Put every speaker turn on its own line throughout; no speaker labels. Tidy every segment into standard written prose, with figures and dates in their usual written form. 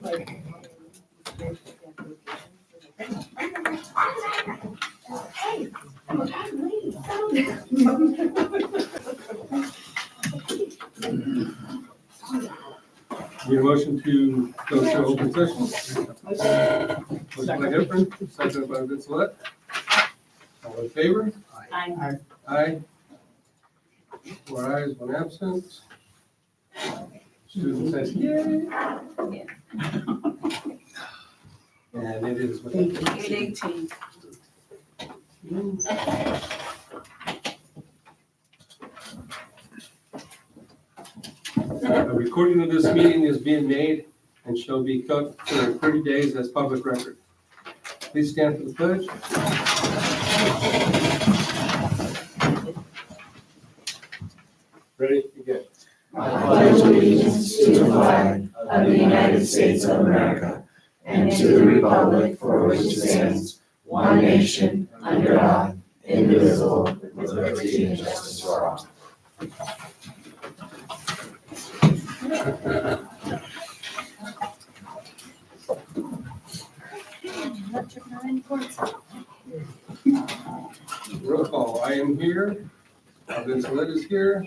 Need a motion to go to open session. Motion by Heffron, seconded by Vincelette. All in favor?
Aye.
Aye. 4 ayes, 1 absent. Susan says yay. And it is.
8:18.
A recording of this meeting is being made and shall be kept for 30 days as public record. Please stand for the pledge. Ready? Begin.
I pledge allegiance to the flag of the United States of America and to the republic for which it stands, one nation, under God, indivisible, with liberty and justice for all.
Roll call. I am here. Vincelette is here.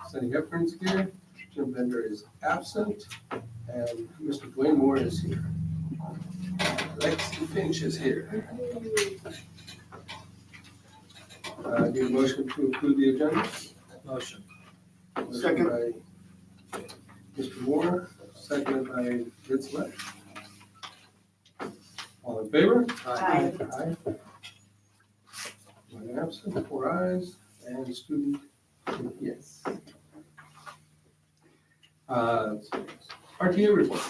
Cindy Heffron's here. Jim Bender is absent. And Mr. Dwayne Moore is here. Lexi Finch is here. Need a motion to approve the agenda?
Motion.
Second by Mr. Moore, seconded by Vincelette. All in favor?
Aye.
Aye. 1 absent, 4 ayes, and student, yes. RTA report.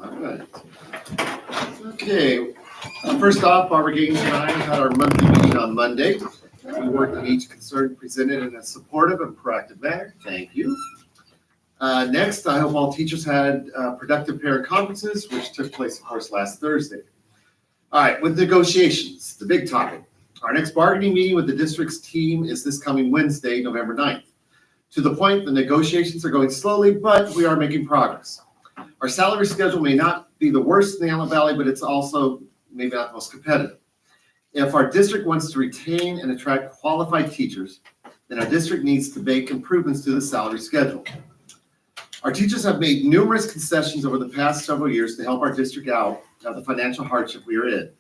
All right. Okay, first off, Barbara Gaines and I had our monthly meeting on Monday. We worked on each concern presented in a supportive and proactive manner. Thank you. Next, I hope all teachers had productive parent conferences, which took place, of course, last Thursday. All right, with negotiations, the big topic. Our next bargaining meeting with the district's team is this coming Wednesday, November 9th. To the point, the negotiations are going slowly, but we are making progress. Our salary schedule may not be the worst in the Antelope Valley, but it's also maybe not the most competitive. If our district wants to retain and attract qualified teachers, then our district needs to make improvements to the salary schedule. Our teachers have made numerous concessions over the past several years to help our district out of the financial hardship we are in.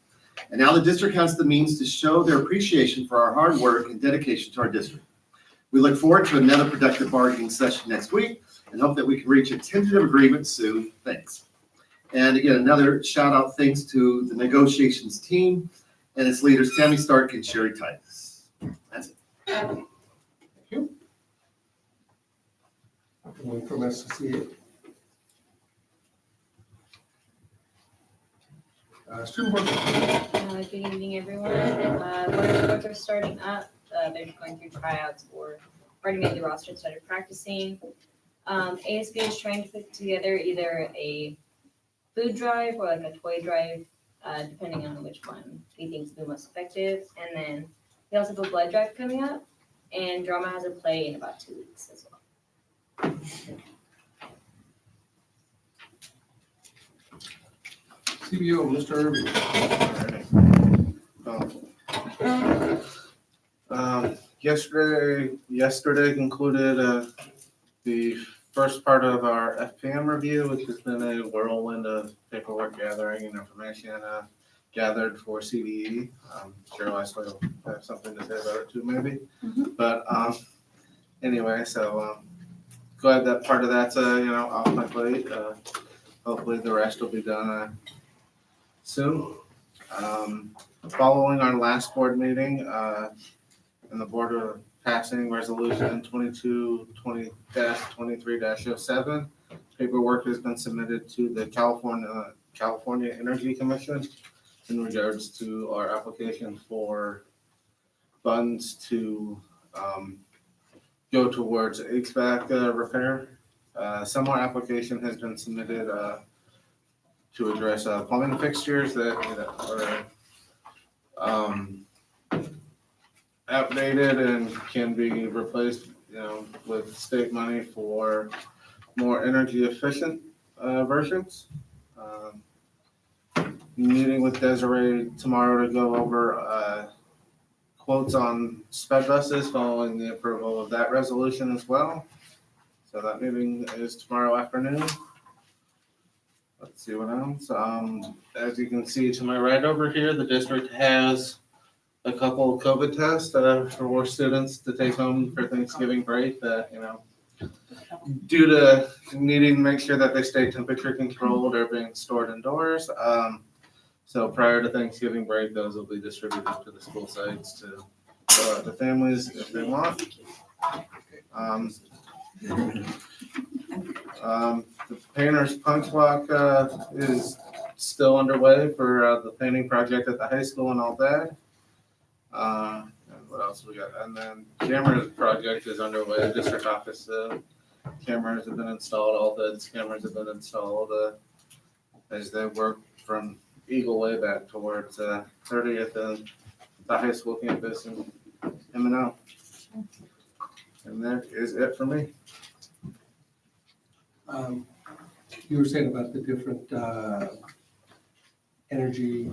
And now the district has the means to show their appreciation for our hard work and dedication to our district. We look forward to another productive bargaining session next week and hope that we can reach a tentative agreement soon. Thanks. And again, another shout out thanks to the negotiations team and its leaders, Tammy Stark and Sherry Titus. That's it.
Thank you. Wait for us to see it. Student board.
Good evening, everyone. Board sports are starting up. They're going through tryouts or already made the roster and started practicing. ASB is trying to put together either a food drive or like a toy drive, depending on which one he thinks will be most effective. And then we also have a blood drive coming up, and drama has a play in about 2 weeks as well.
CBO, Mr. Irving.
Yesterday concluded the first part of our FPM review, which has been a whirlwind of paperwork gathering and information gathered for CDE. Cheryl, I still have something to say about it too, maybe. But anyway, so glad that part of that's off my plate. Hopefully the rest will be done soon. Following our last board meeting, and the board are passing resolution 2220-23-07. Paperwork has been submitted to the California Energy Commission in regards to our application for funds to go towards HVAC repair. Some more application has been submitted to address plumbing fixtures that are outdated and can be replaced, with state money for more energy efficient versions. meeting with Desiree tomorrow to go over quotes on sped buses following the approval of that resolution as well. So that meeting is tomorrow afternoon. Let's see what else. As you can see to my right over here, the district has a couple of COVID tests for students to take home for Thanksgiving break that, due to needing to make sure that they stay temperature controlled or being stored indoors. So prior to Thanksgiving break, those will be distributed to the school sites to go out to families if they want. The painter's punch walk is still underway for the painting project at the high school and all that. And what else we got? And then cameras project is underway. The district office cameras have been installed. All the cameras have been installed as they work from Eagle Way back towards 30th and the high school campus in M&O. And that is it for me.
You were saying about the different energy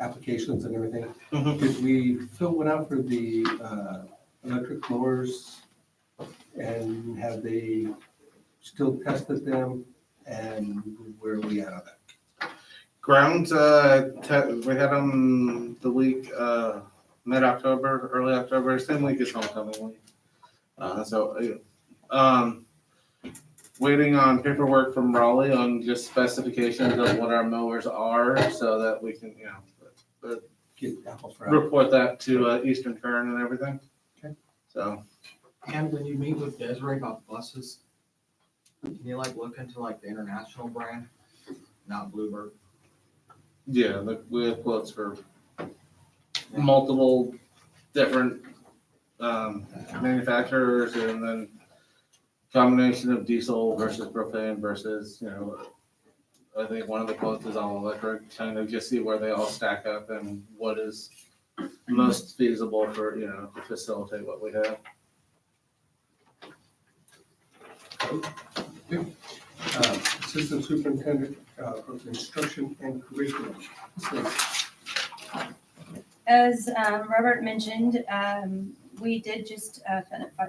applications and everything. Did we fill one out for the electric mowers? And have they still tested them? And where are we at on that?
Grounds, we had them the week mid-October, early October, same week as homecoming week. Waiting on paperwork from Raleigh on just specifications of what our mowers are so that we can,
Get apples for apples.
report that to Eastern Current and everything.
Okay.
So,
And when you meet with Desiree about buses, can you look into the international brand, not Bluebird?
yeah, we have quotes for multiple different manufacturers and then combination of diesel versus propane versus, I think one of the quotes is all electric, kind of just see where they all stack up and what is most feasible for, to facilitate what we have.
Assistant Superintendent of Instruction and Curriculum.
As Robert mentioned, we did just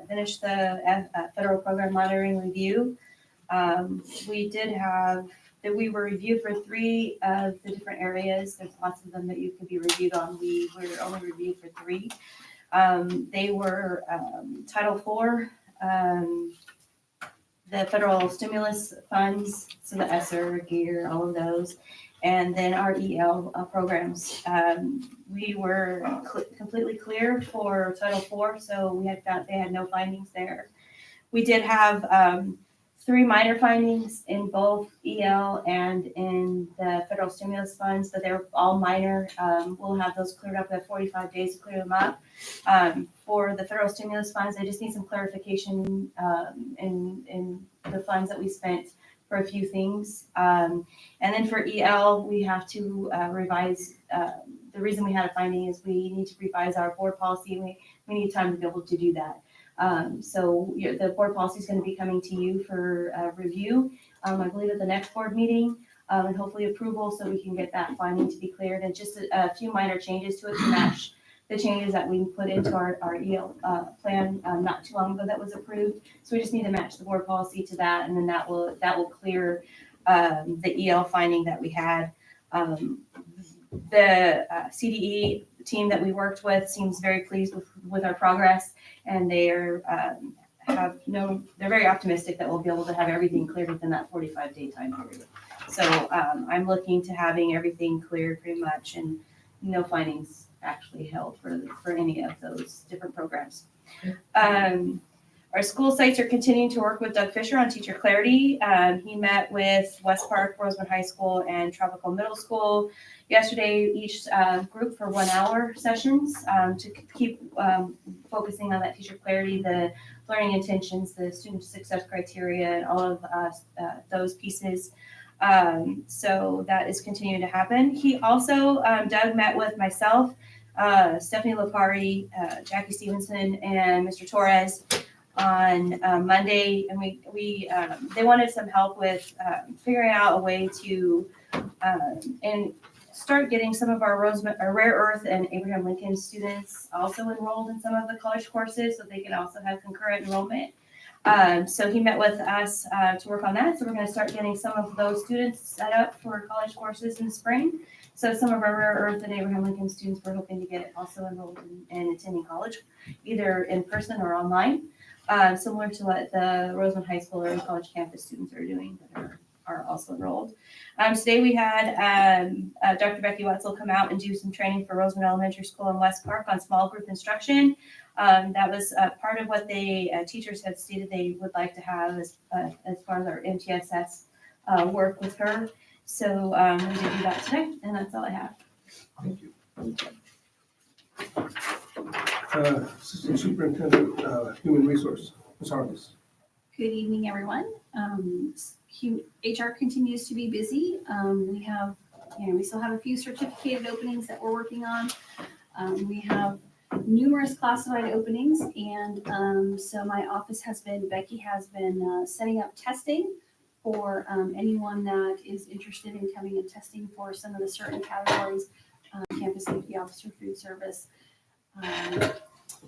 finish the federal program monitoring review. We were reviewed for 3 of the different areas. There's lots of them that you can be reviewed on. We were only reviewed for 3. They were Title IV, the federal stimulus funds, so the ESSER, GEAR, all of those, and then our EL programs. We were completely clear for Title IV, so we had found they had no findings there. We did have 3 minor findings in both EL and in the federal stimulus funds, but they're all minor. We'll have those cleared up in 45 days to clear them up. For the federal stimulus funds, I just need some clarification in the funds that we spent for a few things. And then for EL, we have to revise. The reason we had a finding is we need to revise our board policy. We need time to be able to do that. So the board policy is going to be coming to you for review, I believe at the next board meeting, and hopefully approval so we can get that finding to be cleared, and just a few minor changes to it to match the changes that we put into our EL plan not too long ago that was approved. So we just need to match the board policy to that, and then that will clear the EL finding that we had. The CDE team that we worked with seems very pleased with our progress, and they are they're very optimistic that we'll be able to have everything cleared within that 45-day time period. So I'm looking to having everything cleared pretty much, and no findings actually held for any of those different programs. Our school sites are continuing to work with Doug Fisher on teacher clarity. He met with West Park, Roseman High School, and Tropical Middle School yesterday, each group for 1-hour sessions to keep focusing on that teacher clarity, the learning intentions, the student success criteria, and all of those pieces. So that is continuing to happen. He also, Doug met with myself, Stephanie Lopari, Jackie Stevenson, and Mr. Torres on Monday, and we they wanted some help with figuring out a way to and start getting some of our Rare Earth and Abraham Lincoln students also enrolled in some of the college courses so they can also have concurrent enrollment. So he met with us to work on that. So we're going to start getting some of those students set up for college courses in the spring. So some of our Rare Earth and Abraham Lincoln students, we're hoping to get also enrolled in attending college, either in person or online, similar to what the Roseman High School or college campus students are doing that are also enrolled. Today we had Dr. Becky Wetzel come out and do some training for Roseman Elementary School in West Park on small group instruction. That was part of what the teachers had stated they would like to have as far as our MTSS work with her. So we did do that today, and that's all I have.
Thank you. Assistant Superintendent, Human Resource, Ms. Hargis.
Good evening, everyone. HR continues to be busy. We have, we still have a few certificated openings that we're working on. We have numerous classified openings, and so my office Becky has been setting up testing for anyone that is interested in coming and testing for some of the certain categories, campus safety officer, food service, and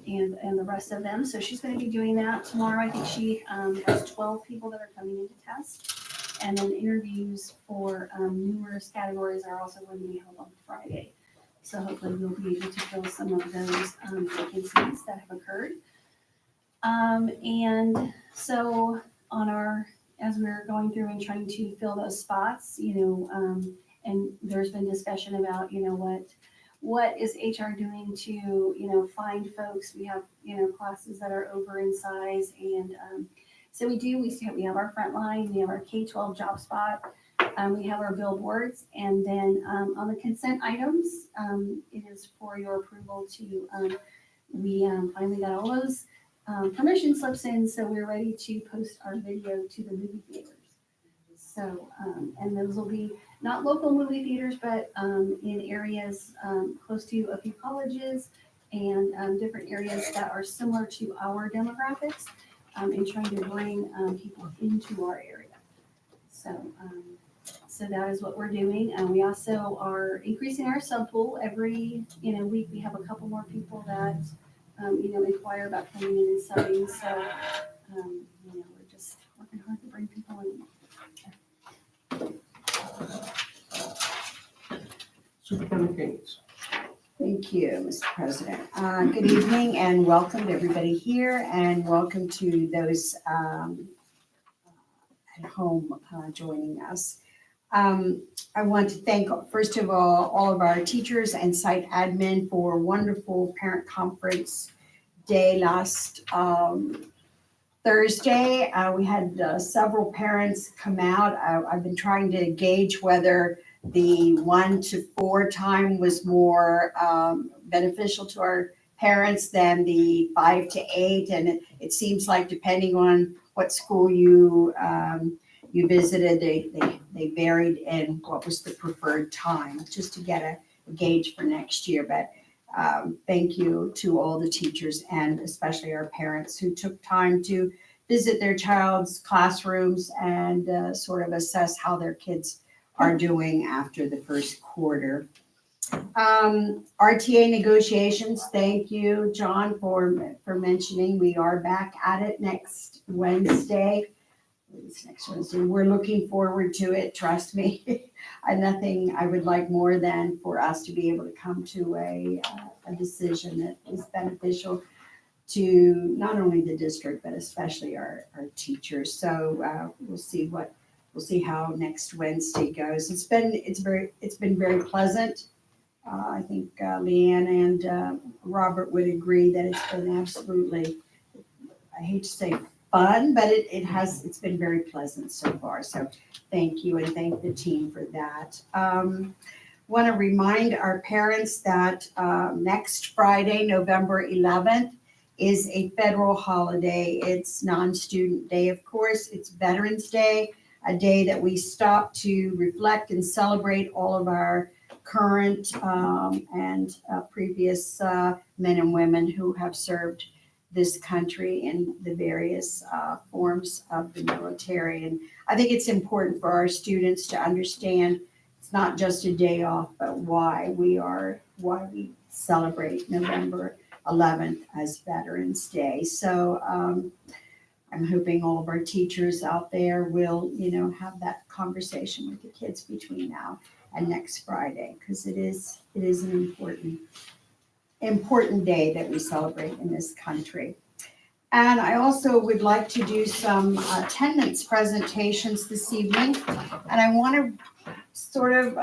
the rest of them. So she's going to be doing that tomorrow. I think she has 12 people that are coming in to test. And then interviews for numerous categories are also going to be held on Friday. So hopefully we'll be able to fill some of those vacancies that have occurred. And so as we're going through and trying to fill those spots, and there's been discussion about, what is HR doing to, find folks. We have, classes that are over in size, and so we have our front line, we have our K-12 job spot, we have our billboards, and then on the consent items, it is for your approval to, we finally got all those permission slips in, so we're ready to post our video to the movie theaters. So, and those will be not local movie theaters, but in areas close to a few colleges and different areas that are similar to our demographics, and trying to bring people into our area. So, so that is what we're doing. And we also are increasing our sub pool every week. We have a couple more people that inquire about coming in and subbing. So, we're just working hard to bring people in.
Superintendent Gaines.
Thank you, Mr. President. Good evening and welcome to everybody here, and welcome to those at home joining us. I want to thank, first of all of our teachers and site admin for a wonderful parent conference day last Thursday. We had several parents come out. I've been trying to gauge whether the 1 to 4 time was more beneficial to our parents than the 5 to 8. And it seems like depending on what school you visited, they varied in what was the preferred time, just to get a gauge for next year. But thank you to all the teachers and especially our parents who took time to visit their child's classrooms and sort of assess how their kids are doing after the first quarter. RTA negotiations, thank you, John, for mentioning. We are back at it next Wednesday. We're looking forward to it, trust me. Nothing I would like more than for us to be able to come to a decision that is beneficial to not only the district, but especially our teachers. So we'll see how next Wednesday goes. It's been very pleasant. I think Leanne and Robert would agree that it's been absolutely, I hate to say fun, but it's been very pleasant so far. So thank you, and thank the team for that. Want to remind our parents that next Friday, November 11th, is a federal holiday. It's non-student day, of course. It's Veterans Day, a day that we stop to reflect and celebrate all of our current and previous men and women who have served this country in the various forms of the military. And I think it's important for our students to understand
it's not just a day off, but why we celebrate November 11th as Veterans Day. So I'm hoping all of our teachers out there will, have that conversation with the kids between now and next Friday, because it is an important day that we celebrate in this country. And I also would like to do some attendance presentations this evening. And I want to sort of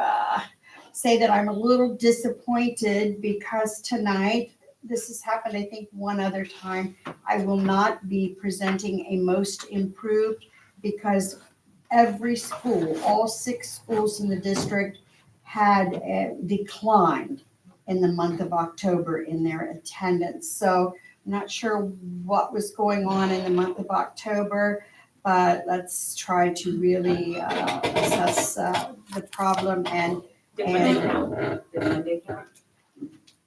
say that I'm a little disappointed because tonight, this has happened, I think, one other time, I will not be presenting a most improved because every school, all 6 schools in the district had declined in the month of October in their attendance. So I'm not sure what was going on in the month of October, but let's try to really assess the problem and.
Did Monday count?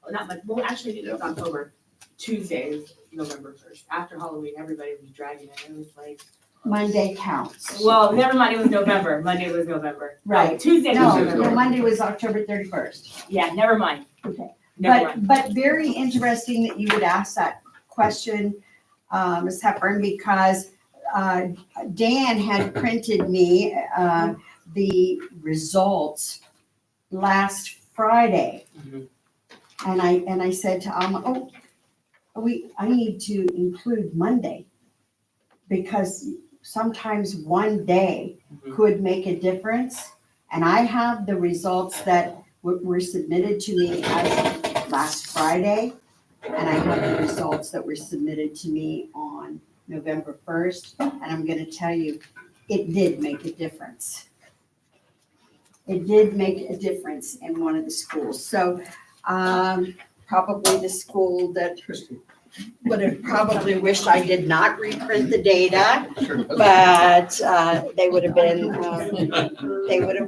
Oh, not Monday, well, actually, it was October, Tuesday, is November 1st. After Halloween, everybody was dragging it. It was like,
Monday counts.
well, never mind, it was November. Monday was November. No,
Right.
Tuesday was
No,
November.
Monday was October 31st.
Yeah, never mind.
Okay.
Never mind.
But very interesting that you would ask that question, Ms. Hepburn, because Dan had printed me the results last Friday.
Mhm.
And I said to Alma, I need to include Monday because sometimes one day could make a difference. And I have the results that were submitted to me as of last Friday. And I have the results that were submitted to me on November 1st. And I'm going to tell you, it did make a difference. It did make a difference in one of the schools. So probably the school that would have probably wished I did not reprint the data, but they would have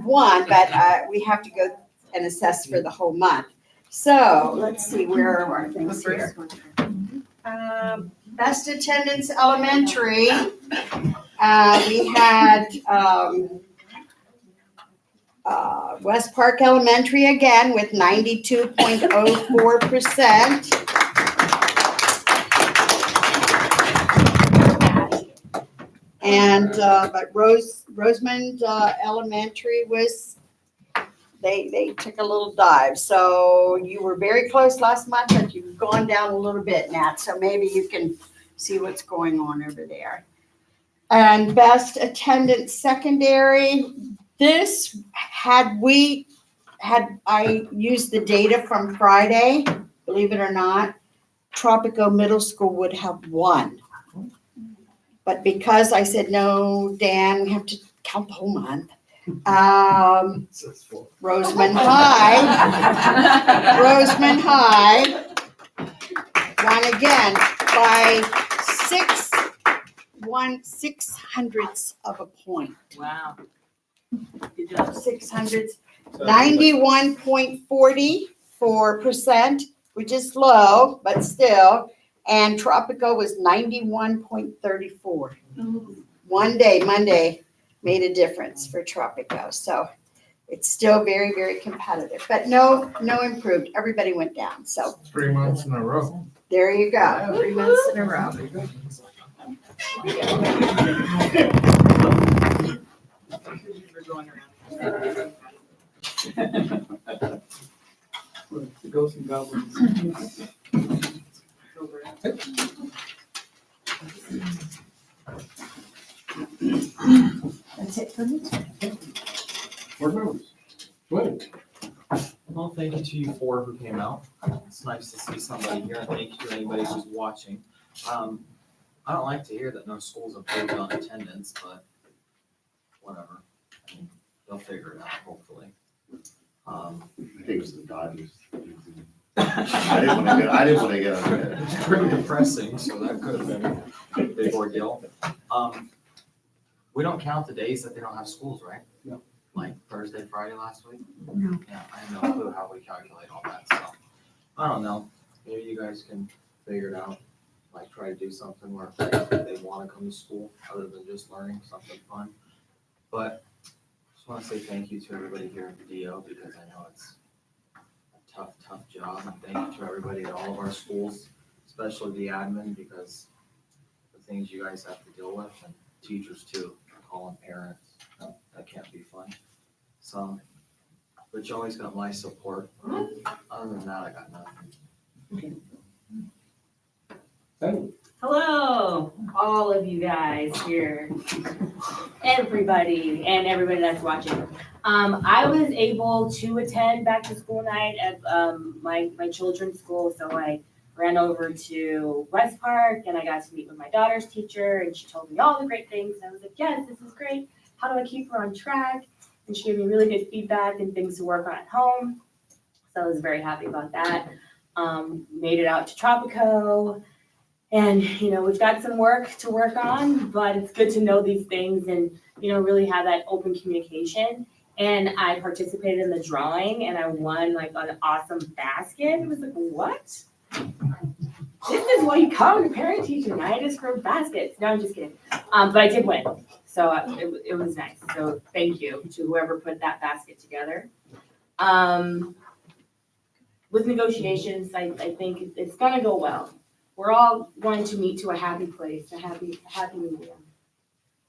won. But we have to go and assess for the whole month. So let's see, where are our things here? Best attendance elementary. We had West Park Elementary again with 92.04%. And but Rosemond Elementary was, they took a little dive. So you were very close last month, but you've gone down a little bit, Nat. So maybe you can see what's going on over there. And best attendance secondary. This, had I used the data from Friday, believe it or not, Tropico Middle School would have won. But because I said, no, Dan, we have to count the whole month. Rosemond High won again by 6/600ths of a point.
Wow. Good job.
600ths, 91.44%, which is low, but still. And Tropico was 91.34. One day, Monday, made a difference for Tropico. So it's still very, very competitive, but no improved. Everybody went down. So
3 months in a row.
there you go. 3 months in a row.
We're going around.
The ghosts and goblins.
That's it for me.
Board members. Dwayne.
Well, thank you to you 4 who came out. It's nice to see somebody here, and thank you to anybody who's watching. I don't like to hear that no schools have voted on attendance, but whatever. I mean, they'll figure it out, hopefully.
I think it was the Dodgers. I didn't want to get on it.
It's pretty depressing, so that could have been a big ordeal. We don't count the days that they don't have schools, right?
No.
Like Thursday, Friday last week?
No.
Yeah, I have no clue how we calculate all that, so. I don't know. Maybe you guys can figure it out. Like try to do something where they want to come to school other than just learning something fun. But Just want to say thank you to everybody here at the DO because I know it's a tough job. And thank you to everybody at all of our schools, especially the admin, because the things you guys have to deal with, and teachers too, calling parents, that can't be fun. So, but you always got my support. Other than that, I got nothing.
Hello, all of you guys here, everybody, and everybody that's watching. I was able to attend back to school night at my children's school, so I ran over to West Park and I got to meet with my daughter's teacher, and she told me all the great things. And I was like, yes, this is great. How do I keep her on track? And she gave me really good feedback and things to work on at home. So I was very happy about that. Made it out to Tropico. And, we've got some work to work on, but it's good to know these things and, really have that open communication. And I participated in the drawing and I won like an awesome basket. It was like, what? This is what you call your parent teacher night, is for baskets. No, I'm just kidding. But I did win. So it was nice. So thank you to whoever put that basket together. With negotiations, I think it's gonna go well. We're all going to meet to a happy place, a happy medium.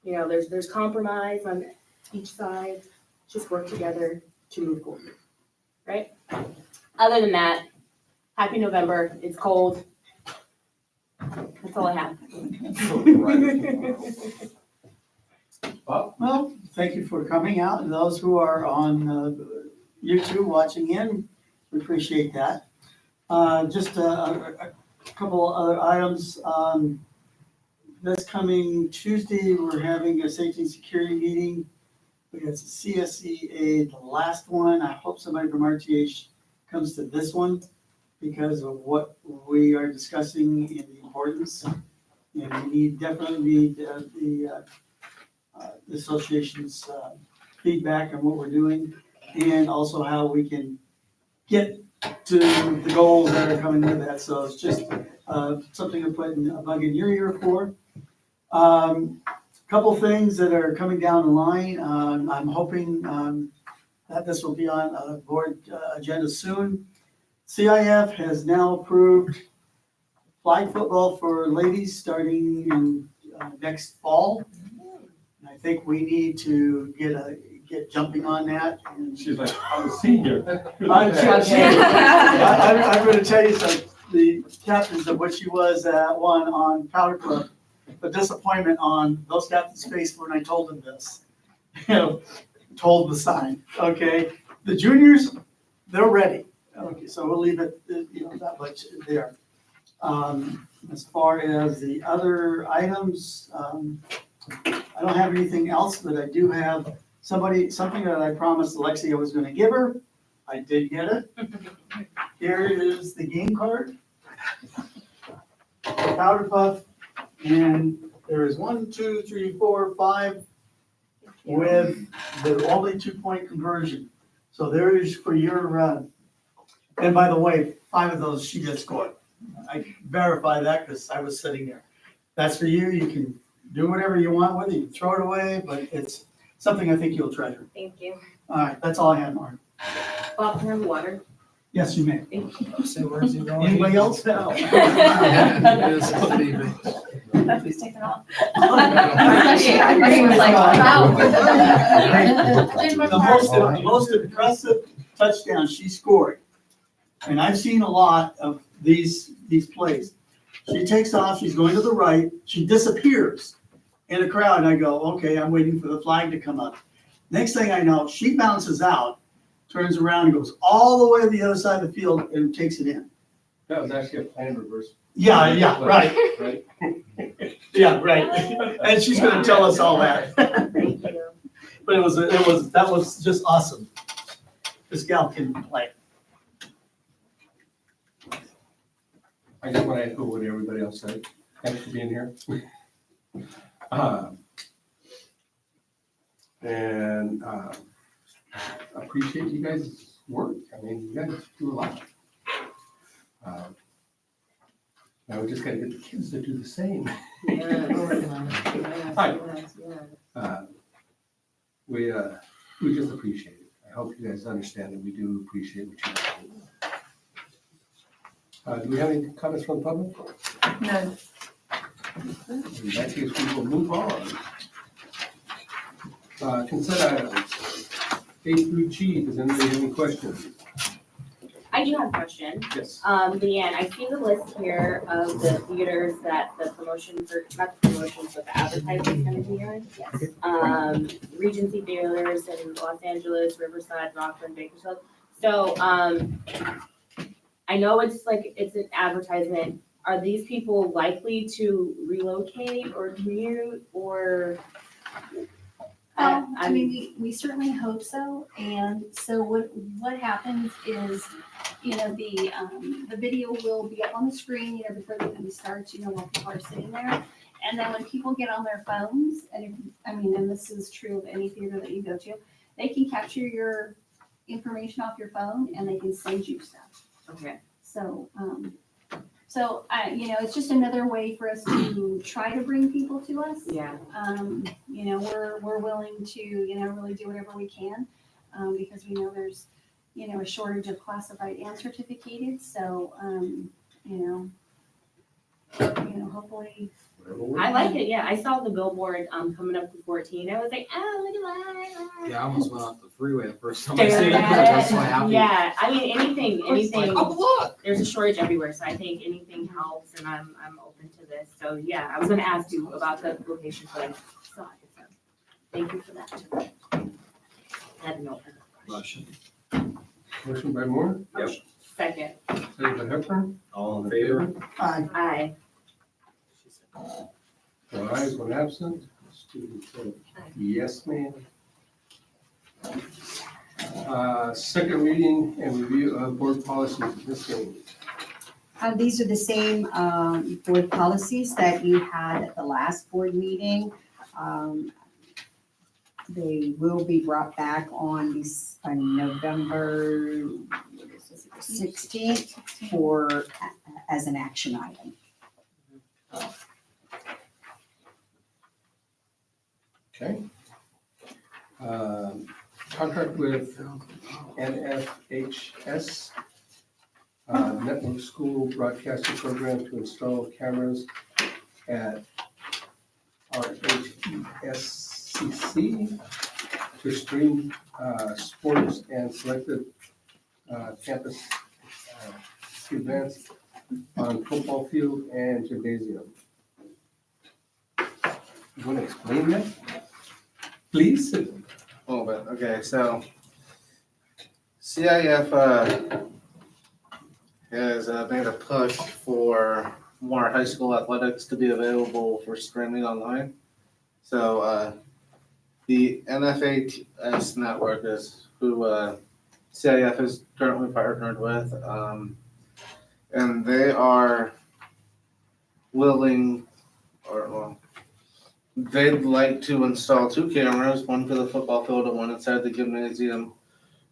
There's compromise on each side. Just work together to move forward, right? Other than that, happy November. It's cold. That's all I have.
Well, thank you for coming out, and those who are on YouTube watching in, we appreciate that. Just a couple other items. This coming Tuesday, we're having a safety and security meeting. We got CSEA, the last one. I hope somebody from RTH comes to this one because of what we are discussing and the importance. And we definitely need the association's feedback on what we're doing and also how we can get to the goals that are coming with that. So it's just something to put a bug in your ear for. Couple things that are coming down the line. I'm hoping that this will be on a board agenda soon. CIF has now approved flag football for ladies starting in next fall. And I think we need to get jumping on that. And
She's like, I'm a senior.
I'm going to tell you some, the captains of what she was one on Powder Club, the disappointment on those captains' face when I told them this. Told the sign, okay? The juniors, they're ready. Okay, so we'll leave it, that much there. As far as the other items, I don't have anything else, but I do have something that I promised Alexia I was gonna give her. I did get it. Here is the game card. Powder Puff, and there is 1, 2, 3, 4, 5 with the only 2-point conversion. So there is for your, and by the way, 5 of those she just scored. I verify that because I was sitting there. That's for you. You can do whatever you want with it. You can throw it away, but it's something I think you'll treasure.
Thank you.
All right, that's all I have, Mark.
Bob, can I have water?
Yes, you may.
Thank you.
So where's he going?
Anybody else? No.
Please take it off.
The most impressive touchdown she scored, and I've seen a lot of these plays. She takes off, she's going to the right, she disappears in a crowd, and I go, okay, I'm waiting for the flag to come up. Next thing I know, she bounces out, turns around and goes all the way to the other side of the field and takes it in.
That was actually a planned reverse.
Yeah, right.
Right?
Yeah, right. And she's gonna tell us all that.
Thank you.
But that was just awesome. This gal can play.
I just want to echo what everybody else said. Thanks for being here. And appreciate you guys' work. I mean, you guys do a lot. Now we just gotta get the kids to do the same.
Yes.
Hi.
Yes, yes.
We we just appreciate it. I hope you guys understand that we do appreciate what you guys do. Do we have any comments from the public?
None.
In that case, we will move on. Consent items, A through G, does anybody have any questions?
I do have a question.
Yes.
Leanne, I see the list here of the theaters that the promotions, or not the promotions, but the advertising is gonna be on. Yes. Regency Theaters in Los Angeles, Riverside, Rockland, Bakersfield. So, I know it's an advertisement. Are these people likely to relocate or commute or?
I mean, we certainly hope so, and so what happens is, you know, the video will be up on the screen, you know, before the movie starts, you know, while people are sitting there. And then when people get on their phones, and this is true of any theater that you go to, they can capture your information off your phone and they can send you stuff.
Okay.
So, you know, it's just another way for us to try to bring people to us.
Yeah.
You know, we're willing to, you know, really do whatever we can, because we know there's, you know, a shortage of classified and certificated, so, you know, hopefully.
I like it, yeah. I saw the billboard, coming up to 14. I was like, oh, look at that.
Yeah, I almost went off the freeway the first time I
Staring
seen it.
at
I was so happy.
Yeah, I mean, anything,
Oh, look.
there's a shortage everywhere, so I think anything helps, and I'm open to this. So, yeah, I was gonna ask you about the location, but I saw it, so thank you for that. I had no other question.
Motion.
Motion by Moore,
Second,
second by Hepburn.
All in favor?
aye.
All ayes, one absent. Student said yes, ma'am. Second reading and review of board policies. Ms. Gaines.
These are the same board policies that you had at the last board meeting. They will be brought back on November 16th as an action item.
Okay. Contract with NFHS, Network School Broadcasting Program to install cameras at RHESCC to stream sports and selected campus events on football field and gymnasium. You want to explain that? Please?
A little bit, okay, so CIF has made a push for more high school athletics to be available for streaming online. So the NFHS network is who CIF is currently partnered with, and they are willing, they'd like to install 2 cameras, one for the football field and one inside the gymnasium,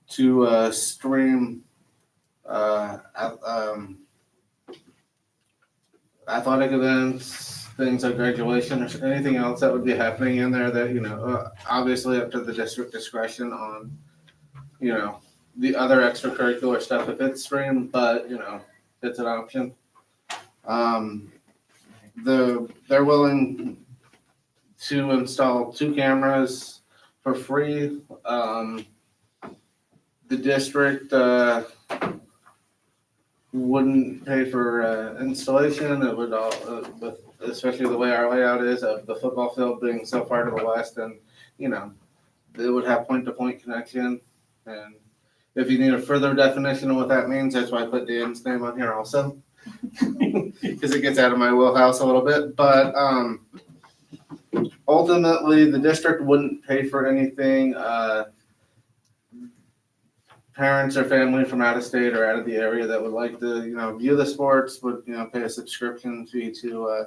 to stream athletic events, things like graduation or anything else that would be happening in there that, you know, obviously up to the district discretion on, you know, the other extracurricular stuff if it's streamed, but, you know, it's an option. They're willing to install 2 cameras for free. The district wouldn't pay for installation. It would all, especially the way our layout is of the football field being so far to the west, and you know, they would have point-to-point connection. And if you need a further definition of what that means, that's why I put Dan's name on here also, because it gets out of my wheelhouse a little bit. But ultimately, the district wouldn't pay for anything. Parents or family from out of state or out of the area that would like to, you know, view the sports would, you know, pay a subscription fee to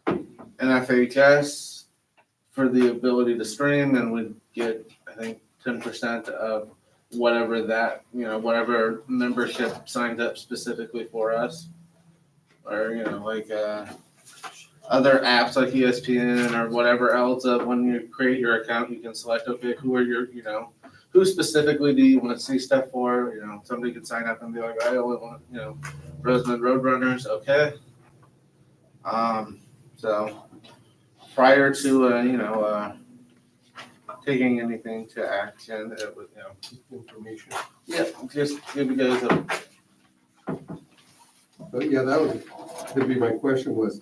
NFHS for the ability to stream, and would get, I think, 10% of whatever that, you know, whatever membership signed up specifically for us, or you know, like other apps like ESPN or whatever else. When you create your account, you can select, okay, who are your, you know, who specifically do you want to see stuff for? You know, somebody could sign up and be like, I only want, you know, Roseland Roadrunners, okay? So prior to, taking anything to action, it would,
Information.
yeah, just give you guys a,
But yeah, that'd be my question was,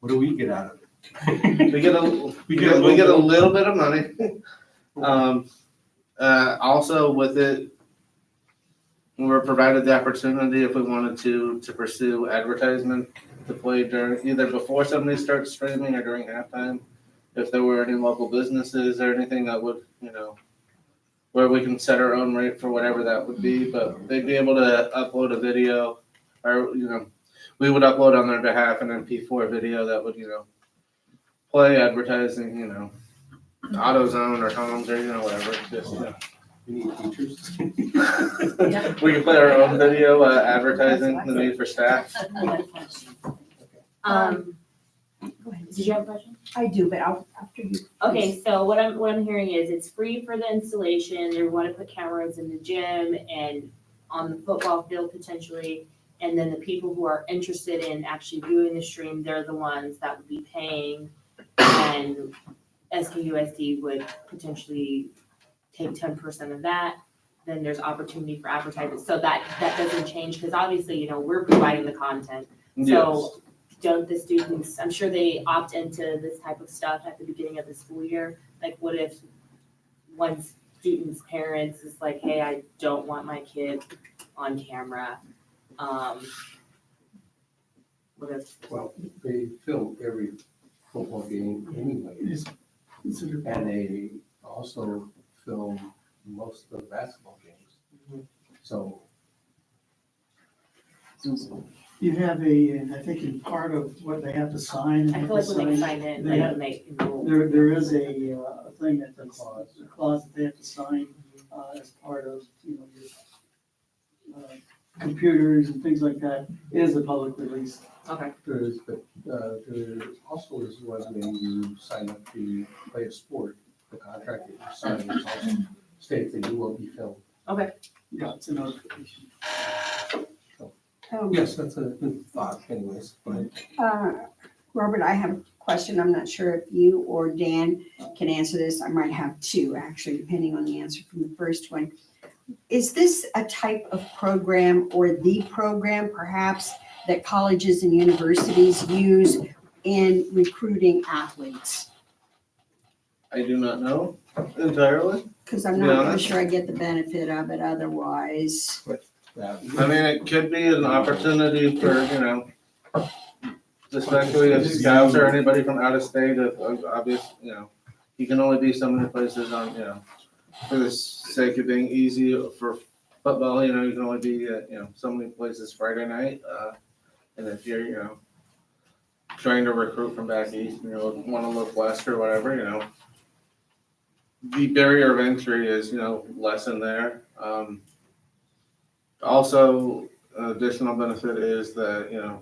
what do we get out of it?
we get a little bit of money. Also with it, we're provided the opportunity if we wanted to pursue advertisement to play during, either before somebody starts streaming or during halftime. If there were any local businesses or anything that would, where we can set our own rate for whatever that would be, but they'd be able to upload a video or, we would upload on their behalf an MP4 video that would, play advertising, AutoZone or Homes or, whatever, just,
We need teachers.
we can play our own video advertising the need for staff.
Go ahead. Did you have a question?
I do, but after you.
Okay, so what I'm hearing is it's free for the installation. They want to put cameras in the gym and on the football field potentially. And then the people who are interested in actually viewing the stream, they're the ones that would be paying. And SKUISD would potentially take 10% of that. Then there's opportunity for advertising. So that doesn't change because obviously, we're providing the content. So don't the students, I'm sure they opt into this type of stuff at the beginning of the school year. Like what if one student's parents is like, hey, I don't want my kid on camera. What if,
Well, they film every football game anyways, and they also film most of the basketball games. So
You have and I think in part of what they have to sign.
I feel like when they sign in,
They
like
have-
they enroll.
There is a thing that, a clause that they have to sign, as part of, your, computers and things like that. It is a public release.
there also is when you sign up to play a sport, the contract that you sign also states that you will be filmed.
Yeah, it's a notification.
Yes, that's a good thought anyways, but
Robert, I have a question. I'm not sure if you or Dan can answer this. I might have two, actually, depending on the answer from the first one. Is this a type of program or the program perhaps that colleges and universities use in recruiting athletes?
I do not know entirely.
Because I'm not really sure I get the benefit of it otherwise.
I mean, it could be an opportunity for, especially if scouts or anybody from out of state, you can only be so many places on, for the sake of being easy for football, you can only be, so many places Friday night. And if you're, trying to recruit from back east, want to look west or whatever, the barrier of entry is, less in there. Also, an additional benefit is that,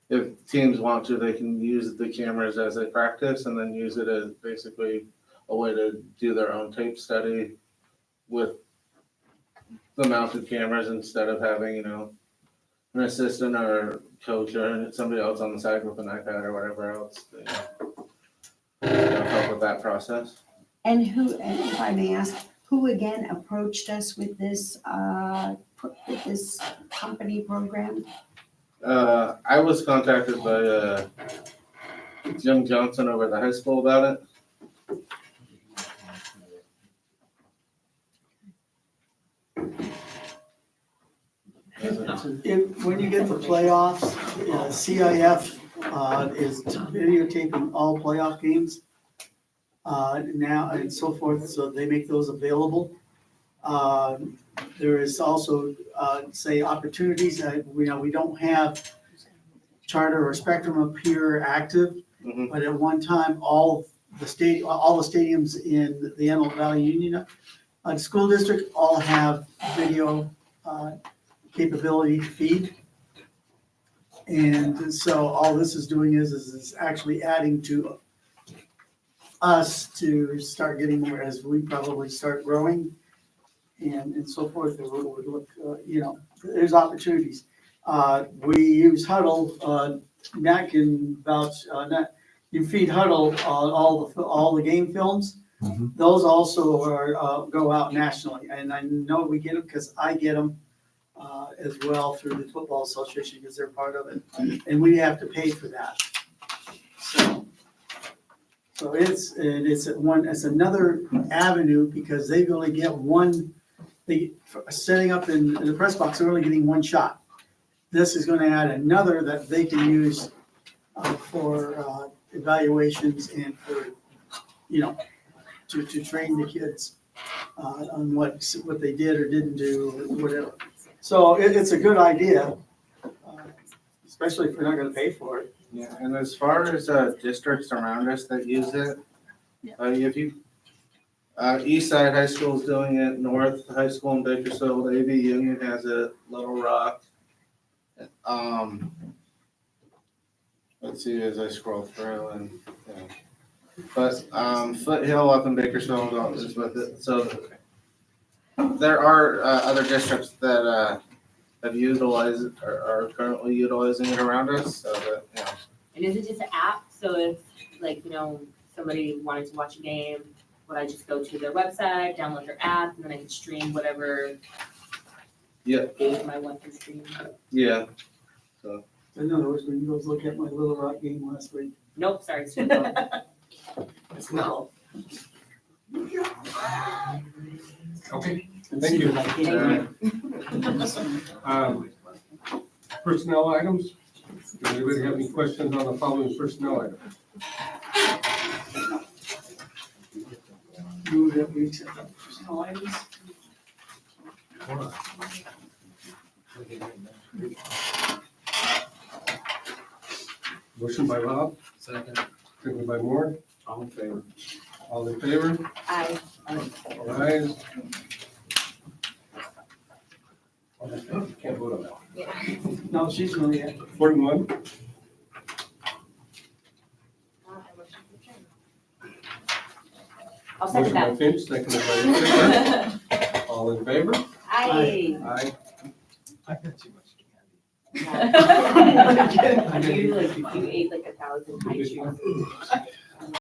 if teams want to, they can use the cameras as a practice and then use it as basically a way to do their own tape study with the mounted cameras instead of having, an assistant or coach or somebody else on the side with an iPad or whatever else to help with that process.
And if I may ask, who again approached us with this company program?
I was contacted by Jim Johnson over at the high school about it.
When you get to playoffs, CIF is videotaping all playoff games now and so forth, so they make those available. There is also, say, opportunities. We don't have Charter or Spectrum up here active, but at one time, all the stadiums in the Antelope Valley Union School District all have video capability to feed. And so all this is doing is actually adding to us to start getting more as we probably start growing. and so forth, it would look, there's opportunities. We use Huddle, Matt can vouch, you feed Huddle all the game films.
Mhm.
Those also are, go out nationally, and I know we get them because I get them as well through the Football Association because they're part of it, and we have to pay for that. So it's another avenue because they only get one, setting up in the press box, they're only getting one shot. This is gonna add another that they can use for evaluations and for, to train the kids on what they did or didn't do or whatever. So it's a good idea, especially if we're not gonna pay for it.
Yeah, and as far as districts around us that use it, if you, East Side High School is doing it, North High School in Bakersfield, AV Union has it, Little Rock. Let's see as I scroll through and, but Foothill up in Bakersfield is with it, so there are other districts that have utilized it or are currently utilizing it around us, so that,
And is it just an app? So if like, somebody wanted to watch a game, would I just go to their website, download their app, and then I can stream whatever
Yeah.
game I want to stream?
yeah.
In other words, when you guys look at my Little Rock game last week.
Nope, sorry.
It's not.
Okay, thank you. Personnel items? Does anybody have any questions on the following personnel items?
Move that we accept the personnel items.
Motion by Bob,
Second.
seconded by Moore.
All in favor?
All in favor?
I
All ayes. Can't vote on that.
No, she's gonna get.
41,
I'll second
motion by
that.
Finch, seconded by Fisher. All in favor?
Aye.
Aye.
I got too much candy.
You ate like 1,000 high chews.